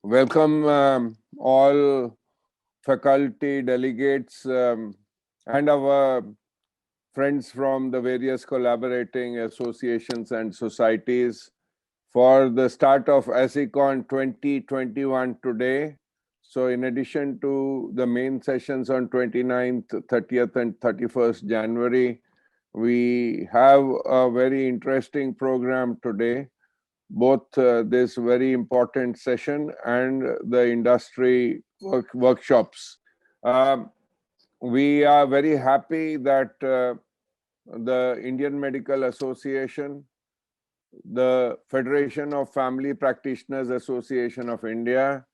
Welcome all faculty, delegates, and our friends from the various collaborating associations and societies for the start of ASICON 2021 today. So in addition to the main sessions on 29th, 30th and 31st January, we have a very interesting program today, both this very important session and the industry workshops. Um, we are very happy that the Indian Medical Association, the Federation of Family Practitioners Association of India,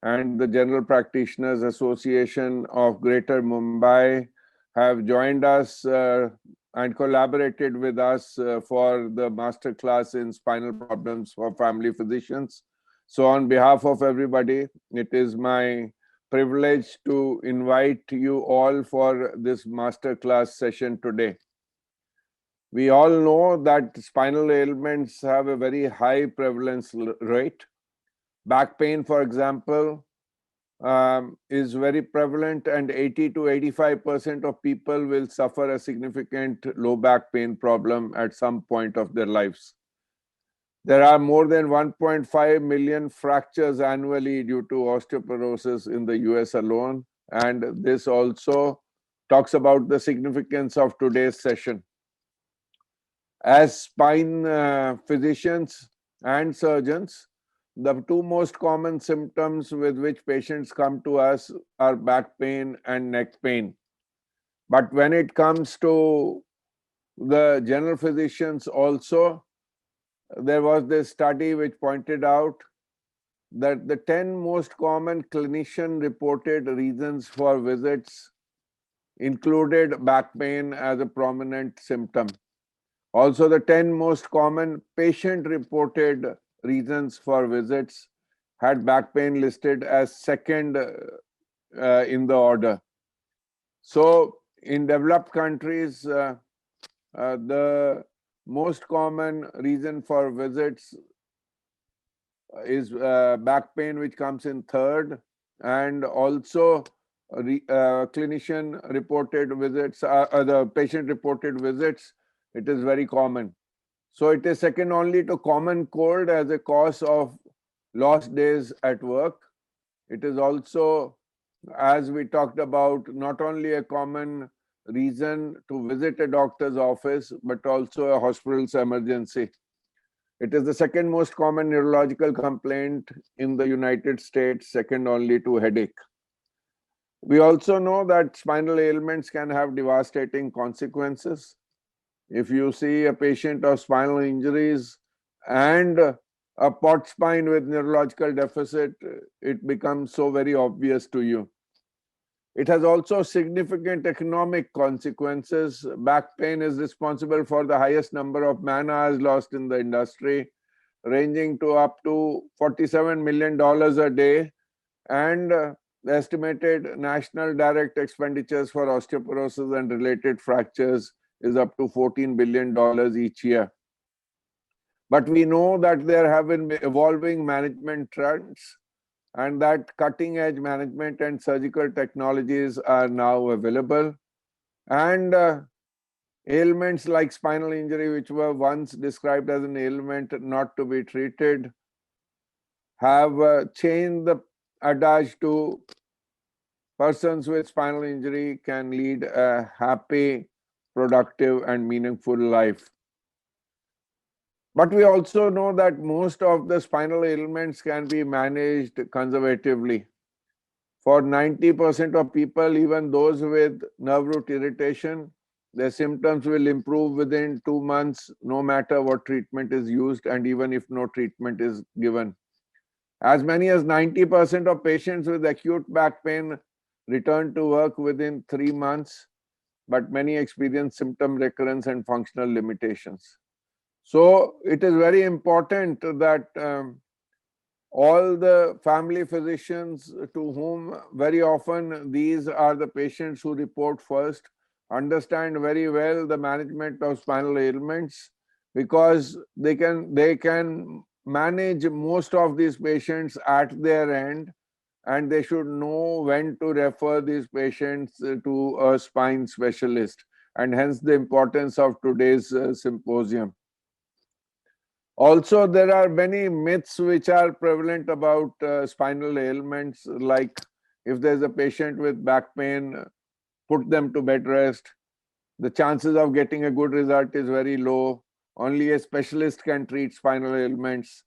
and the General Practitioners Association of Greater Mumbai have joined us and collaborated with us for the master class in spinal problems for family physicians. So on behalf of everybody, it is my privilege to invite you all for this master class session today. We all know that spinal ailments have a very high prevalence rate. Back pain, for example, is very prevalent, and 80 to 85% of people will suffer a significant low back pain problem at some point of their lives. There are more than 1.5 million fractures annually due to osteoporosis in the US alone, and this also talks about the significance of today's session. As spine physicians and surgeons, the two most common symptoms with which patients come to us are back pain and neck pain. But when it comes to the general physicians also, there was this study which pointed out that the 10 most common clinician-reported reasons for visits included back pain as a prominent symptom. Also, the 10 most common patient-reported reasons for visits had back pain listed as second in the order. So, in developed countries, the most common reason for visits is back pain, which comes in third, and also clinician reported visits, the patient reported visits, it is very common. So it is second only to common cold as a cause of lost days at work. It is also, as we talked about, not only a common reason to visit a doctor's office, but also a hospital's emergency. It is the second most common neurological complaint in the United States, second only to headache. We also know that spinal ailments can have devastating consequences. If you see a patient of spinal injuries and a pot spine with neurological deficit, it becomes so very obvious to you. It has also significant economic consequences. Back pain is responsible for the highest number of man hours lost in the industry, ranging to up to $47 million a day, and the estimated national direct expenditures for osteoporosis and related fractures is up to $14 billion each year. But we know that there have been evolving management trends, and that cutting edge management and surgical technologies are now available. And ailments like spinal injury, which were once described as an ailment not to be treated, have changed the adage to persons with spinal injury can lead a happy, productive, and meaningful life. But we also know that most of the spinal ailments can be managed conservatively. For 90% of people, even those with nerve root irritation, their symptoms will improve within 2 months, no matter what treatment is used, and even if no treatment is given. As many as 90% of patients with acute back pain return to work within 3 months, but many experience symptom recurrence and functional limitations. So it is very important that all the family physicians to whom very often these are the patients who report first understand very well the management of spinal ailments, because they can manage most of these patients at their end, and they should know when to refer these patients to a spine specialist, and hence the importance of today's symposium. Also, there are many myths which are prevalent about spinal ailments, like if there's a patient with back pain, put them to bed rest. The chances of getting a good result is very low. Only a specialist can treat spinal ailments.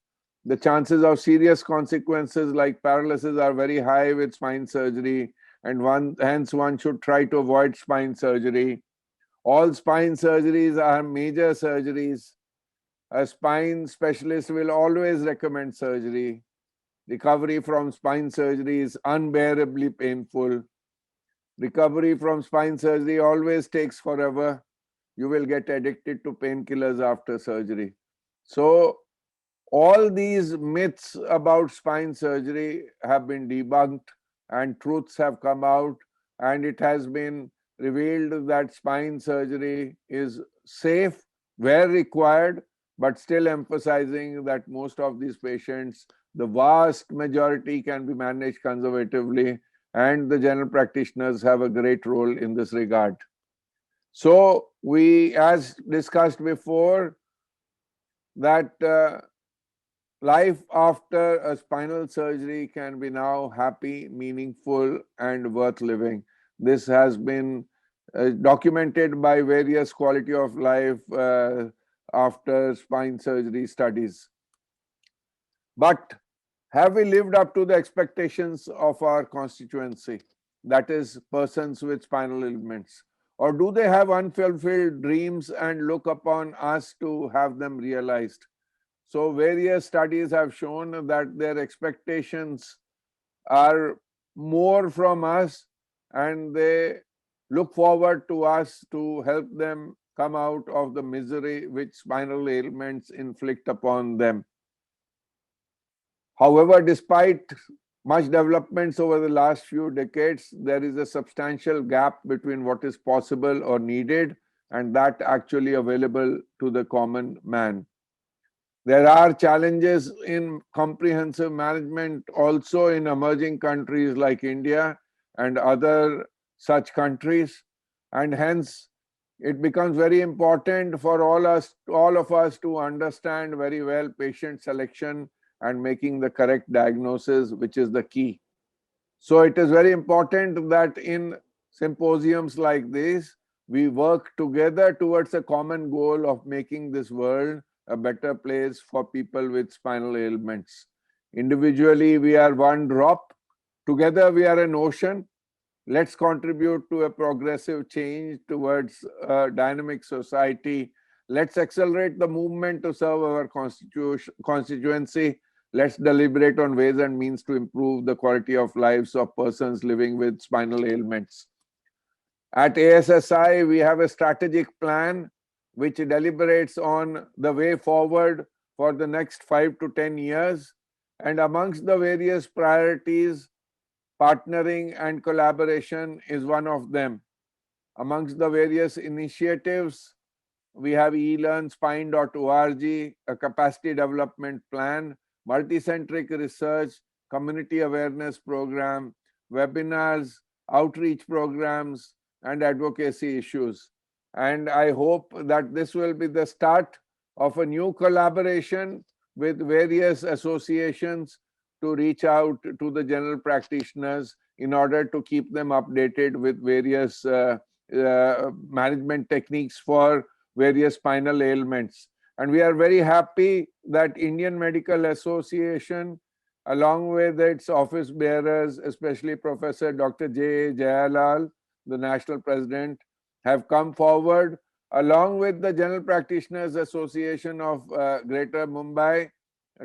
The chances of serious consequences like paralysis are very high with spine surgery, and hence one should try to avoid spine surgery. All spine surgeries are major surgeries. A spine specialist will always recommend surgery. Recovery from spine surgery is unbearably painful. Recovery from spine surgery always takes forever. You will get addicted to painkillers after surgery. So, all these myths about spine surgery have been debunked and truths have come out, and it has been revealed that spine surgery is safe where required, but still emphasizing that most of these patients, the vast majority, can be managed conservatively, and the general practitioners have a great role in this regard. So we, as discussed before, that life after a spinal surgery can be now happy, meaningful, and worth living. This has been documented by various quality of life after spine surgery studies. But have we lived up to the expectations of our constituency, that is, persons with spinal ailments? Or do they have unfulfilled dreams and look upon us to have them realized? So various studies have shown that their expectations are more from us, and they look forward to us to help them come out of the misery which spinal ailments inflict upon them. However, despite much developments over the last few decades, there is a substantial gap between what is possible or needed and that actually available to the common man. There are challenges in comprehensive management also in emerging countries like India and other such countries, and hence it becomes very important for all of us to understand very well patient selection and making the correct diagnosis, which is the key. So it is very important that in symposiums like this, we work together towards a common goal of making this world a better place for people with spinal ailments. Individually, we are one drop. Together, we are an ocean. Let's contribute to a progressive change towards a dynamic society. Let's accelerate the movement to serve our constituency. Let's deliberate on ways and means to improve the quality of lives of persons living with spinal ailments. At ASSI, we have a strategic plan which deliberates on the way forward for the next 5 to 10 years. And amongst the various priorities, partnering and collaboration is one of them. Amongst the various initiatives, we have elearnspine.org, a capacity development plan, multicentric research, community awareness program, webinars, outreach programs, and advocacy issues. And I hope that this will be the start of a new collaboration with various associations to reach out to the general practitioners in order to keep them updated with various management techniques for various spinal ailments. And we are very happy that Indian Medical Association, along with its office bearers, especially Professor Dr. J. Jayalal, the national president, have come forward, along with the General Practitioners Association of Greater Mumbai.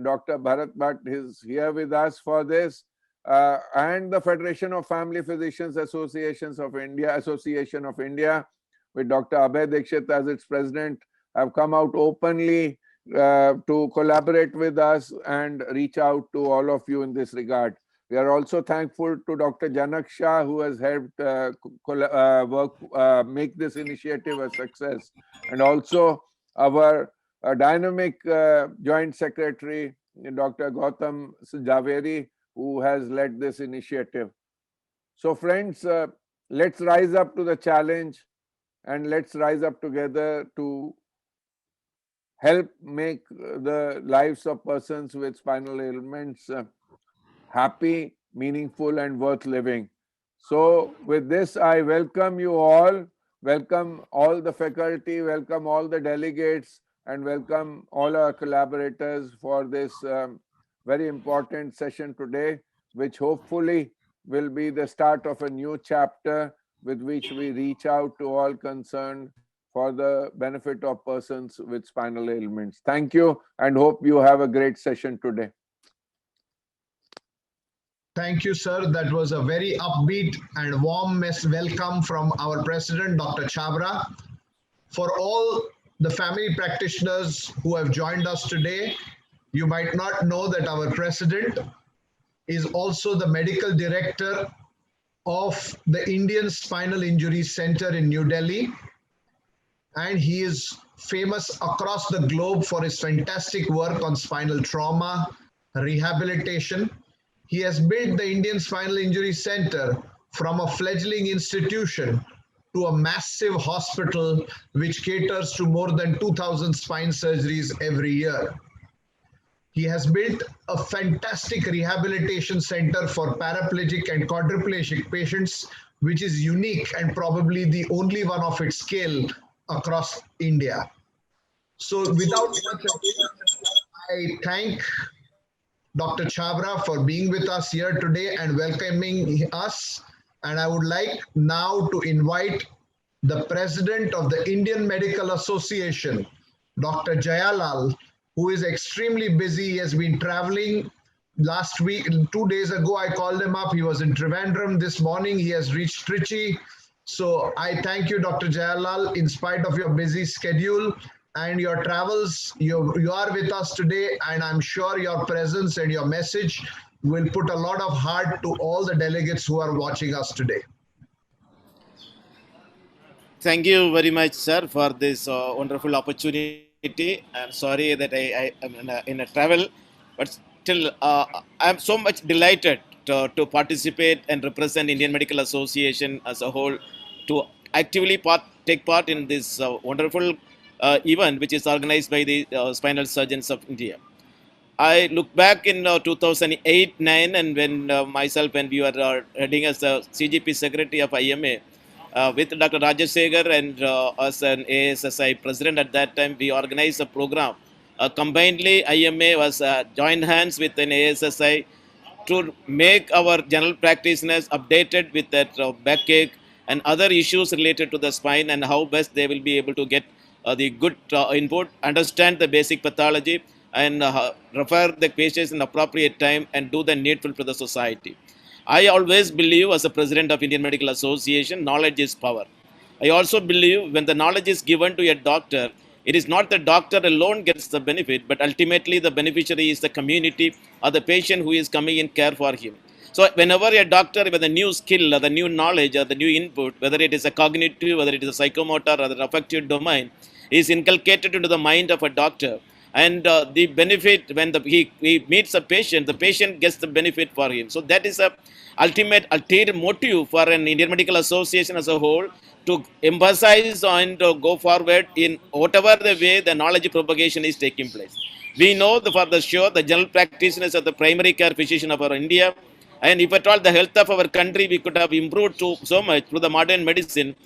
Dr. Bharat Bhatt is here with us for this, and the Federation of Family Physicians Association of India, with Dr. Abhay Dikshit as its president, have come out openly to collaborate with us and reach out to all of you in this regard. We are also thankful to Dr. Janak Shah, who has helped make this initiative a success, and also our dynamic joint secretary, Dr. Gautam Javeri, who has led this initiative. So friends, let's rise up to the challenge and let's rise up together to help make the lives of persons with spinal ailments happy, meaningful, and worth living. So with this, I welcome you all, welcome all the faculty, welcome all the delegates, and welcome all our collaborators for this very important session today, which hopefully will be the start of a new chapter with which we reach out to all concerned for the benefit of persons with spinal ailments. Thank you and hope you have a great session today. Thank you, sir. That was a very upbeat and warm welcome from our president, Dr. Chabra. For all the family practitioners who have joined us today, you might not know that our president is also the medical director of the Indian Spinal Injury Center in New Delhi. And he is famous across the globe for his fantastic work on spinal trauma, rehabilitation. He has built the Indian Spinal Injury Center from a fledgling institution to a massive hospital which caters to more than 2,000 spine surgeries every year. He has built a fantastic rehabilitation center for paraplegic and quadriplegic patients, which is unique and probably the only one of its scale across India. So without much ado, I thank Dr. Chabra for being with us here today and welcoming us. And I would like now to invite the president of the Indian Medical Association, Dr. Jayalal, who is extremely busy. He has been traveling last week. 2 days ago, I called him up. He was in Trivandrum. This morning, he has reached Trichy. So I thank you, Dr. Jayalal, in spite of your busy schedule and your travels. You are with us today, and I'm sure your presence and your message will put a lot of heart to all the delegates who are watching us today. Thank you very much, sir, for this wonderful opportunity. I'm sorry that I am in a travel, but still I'm so much delighted to participate and represent Indian Medical Association as a whole, to actively take part in this wonderful event which is organized by the Spinal Surgeons of India. I look back in 2008-9, and when myself and we were heading as the CGP Secretary of IMA, with Dr. Rajesh Segar and as an ASSI president at that time, we organized a program. Combinedly, IMA was joined hands with an ASSI to make our general practitioners updated with that backache and other issues related to the spine, and how best they will be able to get the good input, understand the basic pathology, and refer the patients in appropriate time and do the needful to the society. I always believe, as a president of Indian Medical Association, knowledge is power. I also believe when the knowledge is given to a doctor, it is not the doctor alone gets the benefit, but ultimately the beneficiary is the community or the patient who is coming in care for him. So whenever a doctor with a new skill or the new knowledge or the new input, whether it is a cognitive, whether it is a psychomotor or the affective domain, is inculcated into the mind of a doctor, and the benefit when he meets a patient, the patient gets the benefit for him. So that is a ulterior motive for an Indian Medical Association as a whole, to emphasize and go forward in whatever the way the knowledge propagation is taking place. We know for the sure the general practitioners are the primary care physician of our India, and if at all the health of our country we could have improved to so much through the modern medicine,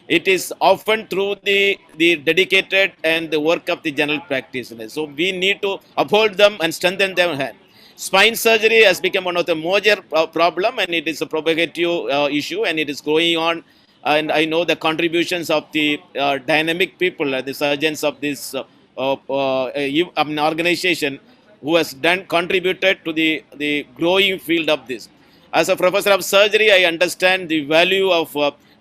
it is often through the dedicated and the work of the general practitioners. So we need to uphold them and strengthen their hand. Spine surgery has become one of the major problem, and it is a propagative issue, and it is going on. And I know the contributions of the dynamic people, the surgeons of this organization, who has contributed to the growing field of this. As a professor of surgery, I understand the value of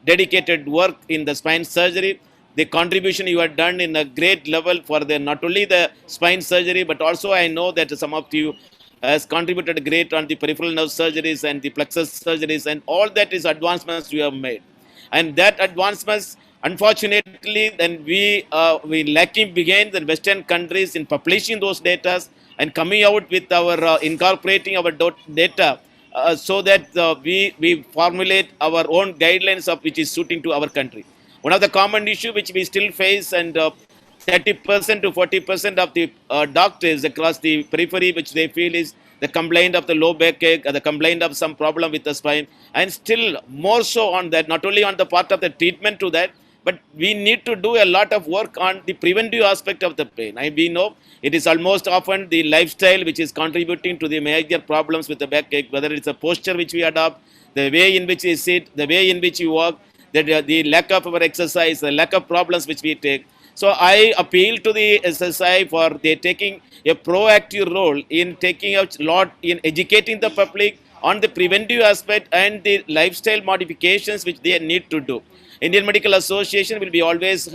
dedicated work in the spine surgery. The contribution you have done in a great level for not only the spine surgery, but also I know that some of you has contributed great on the peripheral nerve surgeries and the plexus surgeries, and all that is advancements we have made. And that advancements, unfortunately, then we lacking behind the Western countries in publishing those data and coming out with our incorporating our data so that we formulate our own guidelines of which is suiting to our country. One of the common issue which we still face, and 30% to 40% of the doctors across the periphery, which they feel is the complaint of the low backache, the complaint of some problem with the spine, and still more so on that, not only on the part of the treatment to that, but we need to do a lot of work on the preventive aspect of the pain. And we know it is almost often the lifestyle which is contributing to the major problems with the backache, whether it's a posture which we adopt, the way in which we sit, the way in which we walk, the lack of our exercise, the lack of problems which we take. So I appeal to the SSI for they taking a proactive role in taking a lot in educating the public on the preventive aspect and the lifestyle modifications which they need to do. Indian Medical Association will be always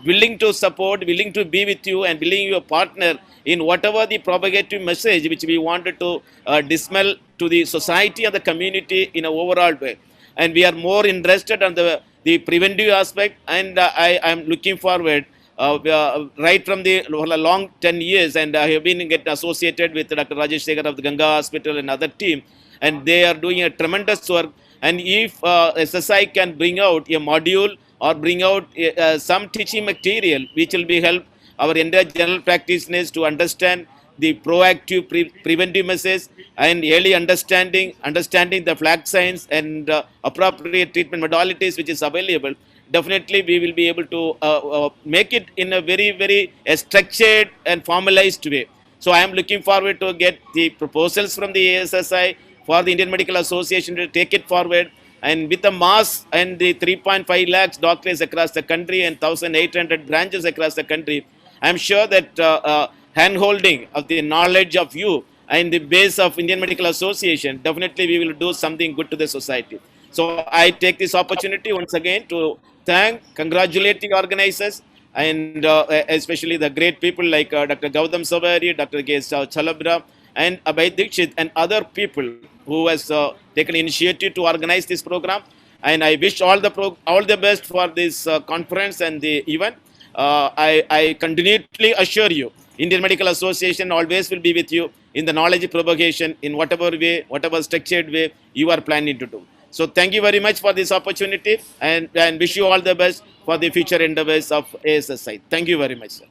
willing to support, willing to be with you, and willing your partner in whatever the propagative message which we wanted to dismal to the society and the community in an overall way. And we are more interested on the preventive aspect, and I am looking forward right from the long 10 years, and I have been get associated with Dr. Rajesh Sekhar of the Ganga Hospital and other team, and they are doing a tremendous work. And if SSI can bring out a module or bring out some teaching material which will be help our entire general practitioners to understand the proactive preventive message and early understanding the flag signs and appropriate treatment modalities which is available, definitely we will be able to make it in a very structured and formalized way. So I am looking forward to get the proposals from the ASSI for the Indian Medical Association to take it forward, and with the mass and the 3.5 lakhs doctors across the country and 1,800 branches across the country, I am sure that hand-holding of the knowledge of you and the base of Indian Medical Association, definitely we will do something good to the society. So I take this opportunity once again to congratulate the organizers, and especially the great people like Dr. Gautam Savari, Dr. K. Chalabra, and Abhay Dikshit, and other people who has taken initiative to organize this program. And I wish all the best for this conference and the event. I continually assure you, Indian Medical Association always will be with you in the knowledge propagation in whatever way, whatever structured way you are planning to do. So thank you very much for this opportunity, and wish you all the best for the future endeavors of ASSI. Thank you very much, sir.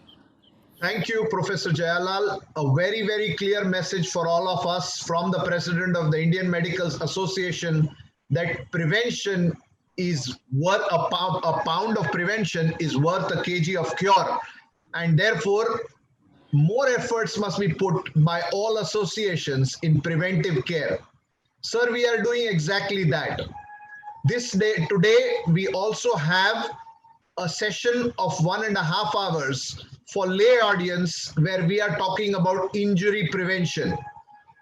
Thank you, Professor Jayalal. A very clear message for all of us from the President of the Indian Medical Association that prevention is worth a pound of prevention is worth a kg of cure. And therefore, more efforts must be put by all associations in preventive care. Sir, we are doing exactly that. Today, we also have a session of 1.5 hours for lay audience where we are talking about injury prevention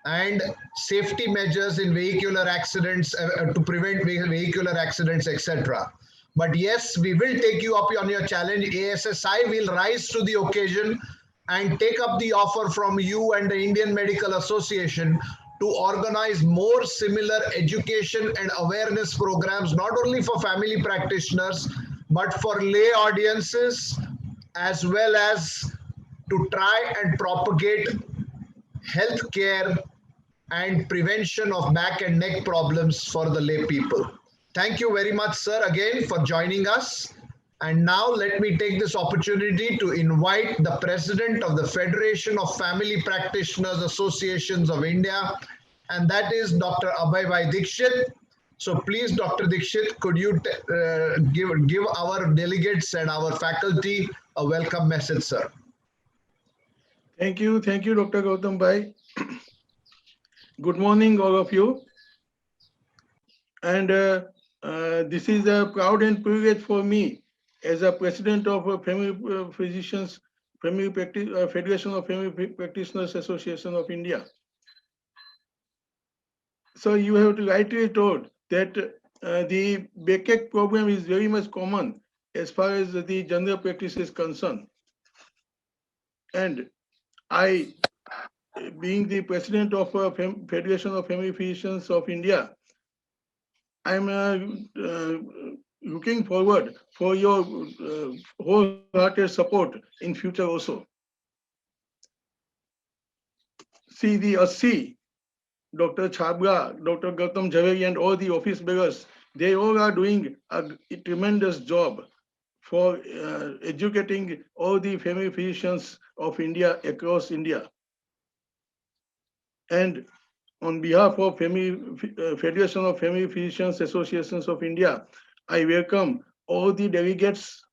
and safety measures in vehicular accidents to prevent vehicular accidents, etc. But yes, we will take you up on your challenge. ASSI will rise to the occasion and take up the offer from you and the Indian Medical Association to organize more similar education and awareness programs, not only for family practitioners, but for lay audiences, as well as to try and propagate healthcare and prevention of back and neck problems for the lay people. Thank you very much, sir, again for joining us. And now let me take this opportunity to invite the President of the Federation of Family Practitioners Associations of India, and that is Dr. Abhay Dikshit. So please, Dr. Dikshit, could you give our delegates and our faculty a welcome message, sir? Thank you, Dr. Gautam Bhai. Good morning, all of you. And this is a proud and privilege for me as a president of a Family Physicians, Federation of Family Practitioners Association of India. So you have rightly told that the backache problem is very much common as far as the general practice is concerned. And I, being the president of a Federation of Family Physicians of India, I'm looking forward for your wholehearted support in future also. see the ASSI, Dr. Chabra, Dr. Gautam Jhaveri, and all the office bearers, they all are doing a tremendous job for educating all the family physicians of India across India. And on behalf of Federation of Family Physicians Associations of India, I welcome all the delegates,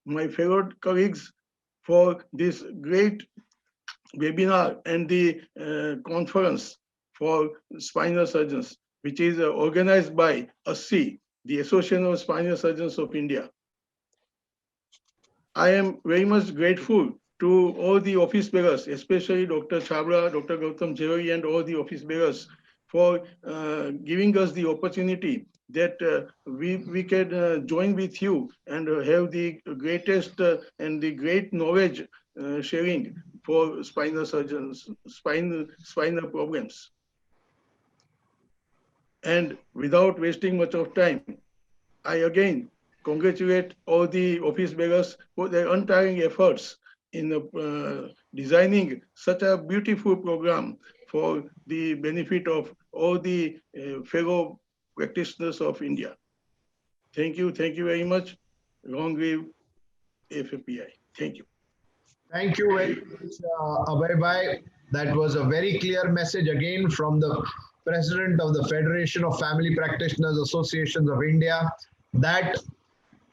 my fellow colleagues, for this great webinar and the conference for spinal surgeons, which is organized by ASSI, the Association of Spinal Surgeons of India. I am very much grateful to all the office bearers, especially Dr. Chabra, Dr. Gautam Jhaveri, and all the office bearers for giving us the opportunity that we can join with you and have the greatest and the great knowledge sharing for spinal surgeons, spinal problems. And without wasting much of time, I again congratulate all the office bearers for their untiring efforts in designing such a beautiful program for the benefit of all the fellow practitioners of India. Thank you very much. Long live FFPI. Thank you. Thank you very much, Abhay Bhai. That was a very clear message again from the President of the Federation of Family Practitioners Associations of India that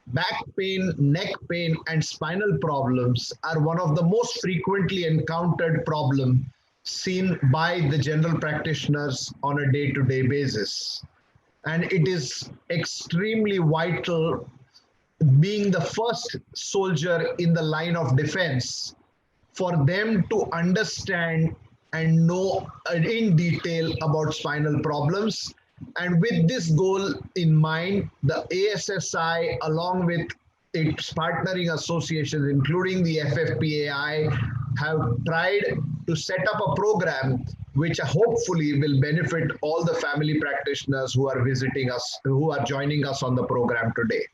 back pain, neck pain, and spinal problems are one of the most frequently encountered problems seen by the general practitioners on a day-to-day basis. And it is extremely vital, being the first soldier in the line of defense, for them to understand and know in detail about spinal problems. And with this goal in mind, the ASSI, along with its partnering associations, including the FFPAI, have tried to set up a program which hopefully will benefit all the family practitioners who are visiting us, who are joining us on the program today.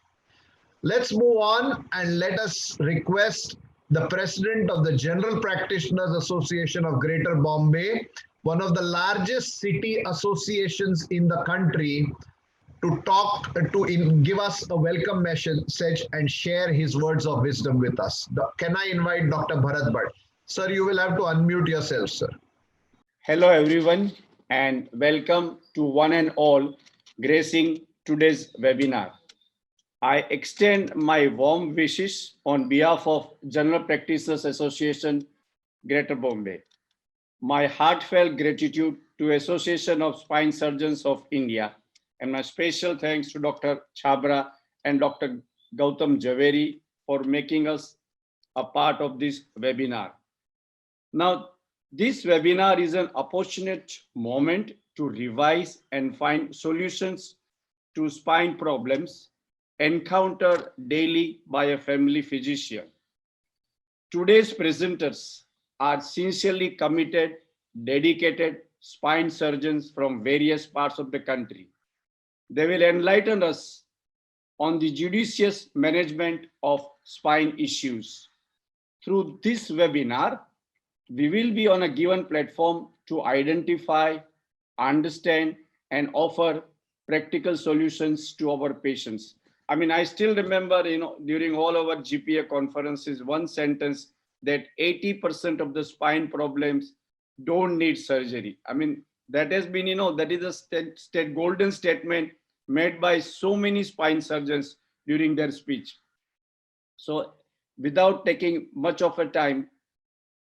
Let's move on and let us request the President of the General Practitioners Association of Greater Bombay, one of the largest city associations in the country, to give us a welcome message and share his words of wisdom with us. Can I invite Dr. Bharat Bhatt? Sir, you will have to unmute yourself, sir. Hello, everyone, and welcome to one and all gracing today's webinar. I extend my warm wishes on behalf of General Practitioners Association, Greater Bombay. My heartfelt gratitude to Association of Spine Surgeons of India, and my special thanks to Dr. Chabra and Dr. Gautam Jhaveri for making us a part of this webinar. Now, this webinar is an opportune moment to revise and find solutions to spine problems encountered daily by a family physician. Today's presenters are sincerely committed, dedicated spine surgeons from various parts of the country. They will enlighten us on the judicious management of spine issues. Through this webinar, we will be on a given platform to identify, understand, and offer practical solutions to our patients. I mean, I still remember, during all our GPA conferences, one sentence that 80% of the spine problems don't need surgery. I mean, that has been, that is a golden statement made by so many spine surgeons during their speech. So without taking much of a time,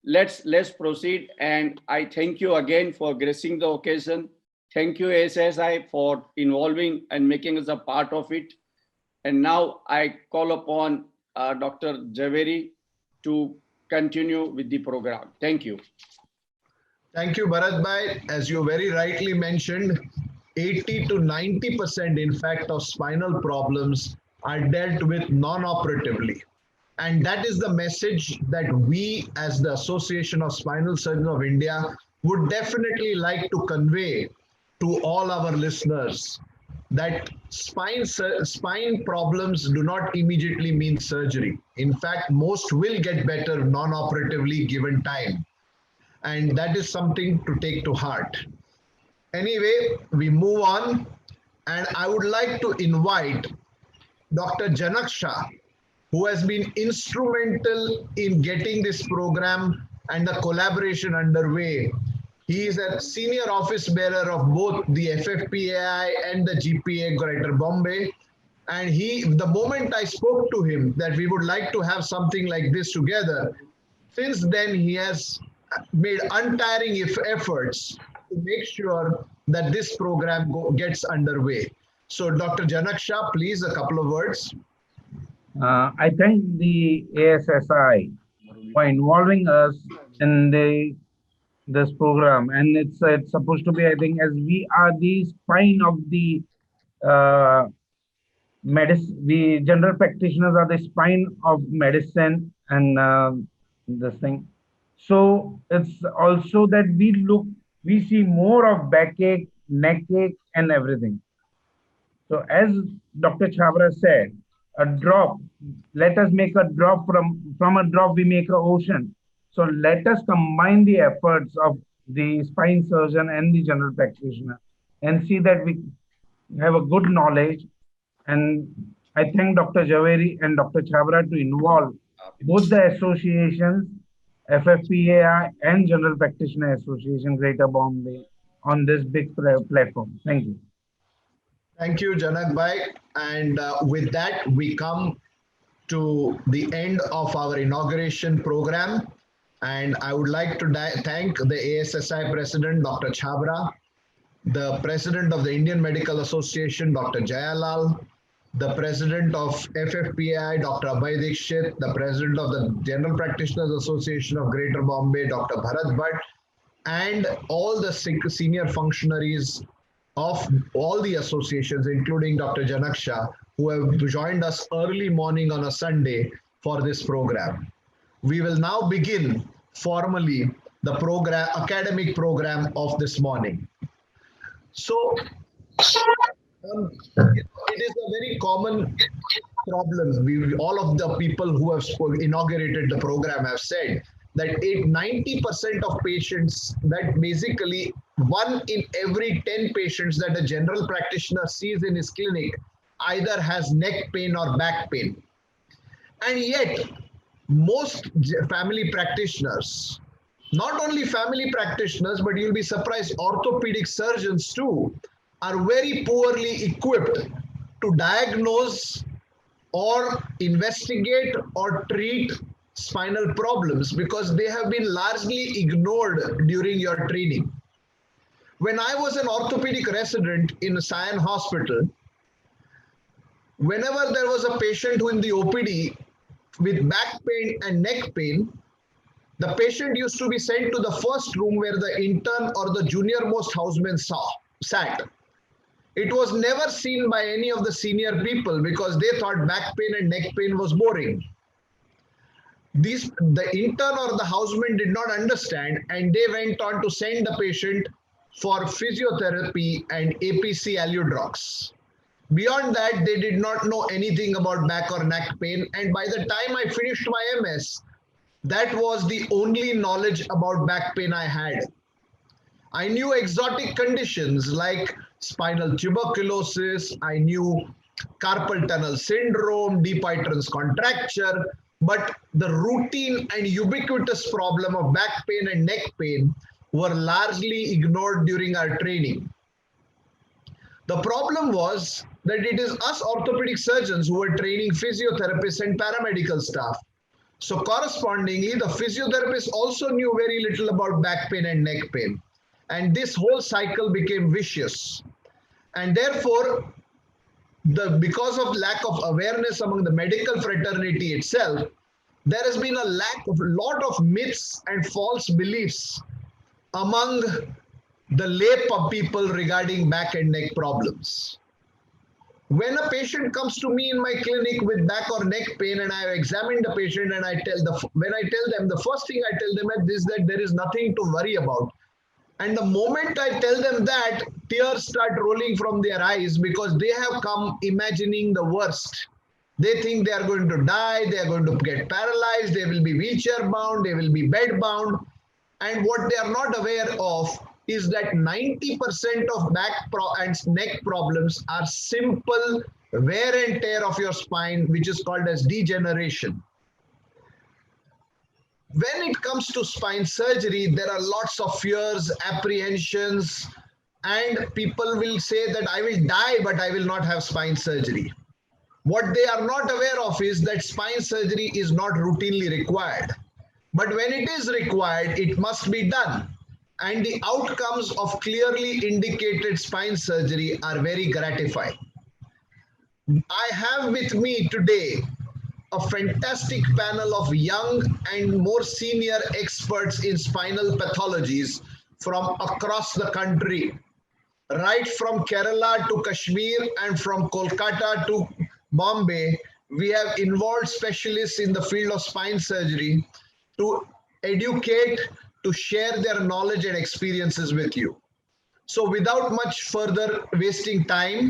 let's proceed. And I thank you again for gracing the occasion. Thank you, ASSI, for involving and making us a part of it. And now I call upon Dr. Jhaveri to continue with the program. Thank you. Thank you, Bharat Bhai. As you very rightly mentioned, 80 to 90%, in fact, of spinal problems are dealt with non-operatively. And that is the message that we, as the Association of Spinal Surgeons of India, would definitely like to convey to all our listeners, that spine problems do not immediately mean surgery. In fact, most will get better non-operatively given time. And that is something to take to heart. Anyway, we move on, and I would like to invite Dr. Janak Shah, who has been instrumental in getting this program and the collaboration underway. He is a senior office bearer of both the FFPAI and the GPA Greater Bombay. And the moment I spoke to him that we would like to have something like this together, since then he has made untiring efforts to make sure that this program gets underway. So Dr. Janak Shah, please, a couple of words. I thank the ASSI for involving us in this program, and it's supposed to be, I think, as we are the spine of the medicine. The general practitioners are the spine of medicine, and this thing. So it's also that we see more of backache, neck ache, and everything. So as Dr. Chhabra said, a drop, let us make a drop, from a drop we make an ocean. So let us combine the efforts of the spine surgeon and the general practitioner and see that we have a good knowledge. And I thank Dr. Javeri and Dr. Chhabra to involve both the associations, FFPAI and General Practitioner Association, Greater Bombay, on this big platform. Thank you. Thank you, Janak Bhai. And with that, we come to the end of our inauguration program. And I would like to thank the ASSI President, Dr. Chhabra, the President of the Indian Medical Association, Dr. Jayalal, the President of FFPAI, Dr. Abhay Dikshit, the President of the General Practitioners Association of Greater Bombay, Dr. Bharat Bhatt, and all the senior functionaries of all the associations, including Dr. Janak Shah, who have joined us early morning on a Sunday for this program. We will now begin formally the academic program of this morning. So, it is a very common problem. All of the people who have inaugurated the program have said that 90% of patients, that basically 1 in every 10 patients that a general practitioner sees in his clinic either has neck pain or back pain. And yet, most family practitioners, not only family practitioners, but you'll be surprised, orthopedic surgeons too, are very poorly equipped to diagnose or investigate or treat spinal problems because they have been largely ignored during your training. When I was an orthopedic resident in Sion Hospital, whenever there was a patient who in the OPD with back pain and neck pain, the patient used to be sent to the first room where the intern or the junior most houseman sat. It was never seen by any of the senior people because they thought back pain and neck pain was boring. The intern or the houseman did not understand, and they went on to send the patient for physiotherapy and APC Alludrox. Beyond that, they did not know anything about back or neck pain. And by the time I finished my MS, that was the only knowledge about back pain I had. I knew exotic conditions like spinal tuberculosis, I knew carpal tunnel syndrome, Dupuytren's contracture, but the routine and ubiquitous problem of back pain and neck pain were largely ignored during our training. The problem was that it is us orthopedic surgeons who were training physiotherapists and paramedical staff. So correspondingly, the physiotherapists also knew very little about back pain and neck pain. And this whole cycle became vicious. And therefore, because of lack of awareness among the medical fraternity itself, there has been a lot of myths and false beliefs among the lay people regarding back and neck problems. When a patient comes to me in my clinic with back or neck pain and I have examined the patient and when I tell them, the first thing I tell them is that there is nothing to worry about. And the moment I tell them that, tears start rolling from their eyes because they have come imagining the worst. They think they are going to die, they are going to get paralyzed, they will be wheelchair bound, they will be bed bound. And what they are not aware of is that 90% of and neck problems are simple wear and tear of your spine, which is called as degeneration. When it comes to spine surgery, there are lots of fears, apprehensions, and people will say that I will die, but I will not have spine surgery. What they are not aware of is that spine surgery is not routinely required. But when it is required, it must be done. And the outcomes of clearly indicated spine surgery are very gratifying. I have with me today a fantastic panel of young and more senior experts in spinal pathologies from across the country, right from Kerala to Kashmir and from Kolkata to Bombay. We have involved specialists in the field of spine surgery to educate, to share their knowledge and experiences with you. So without much further wasting time,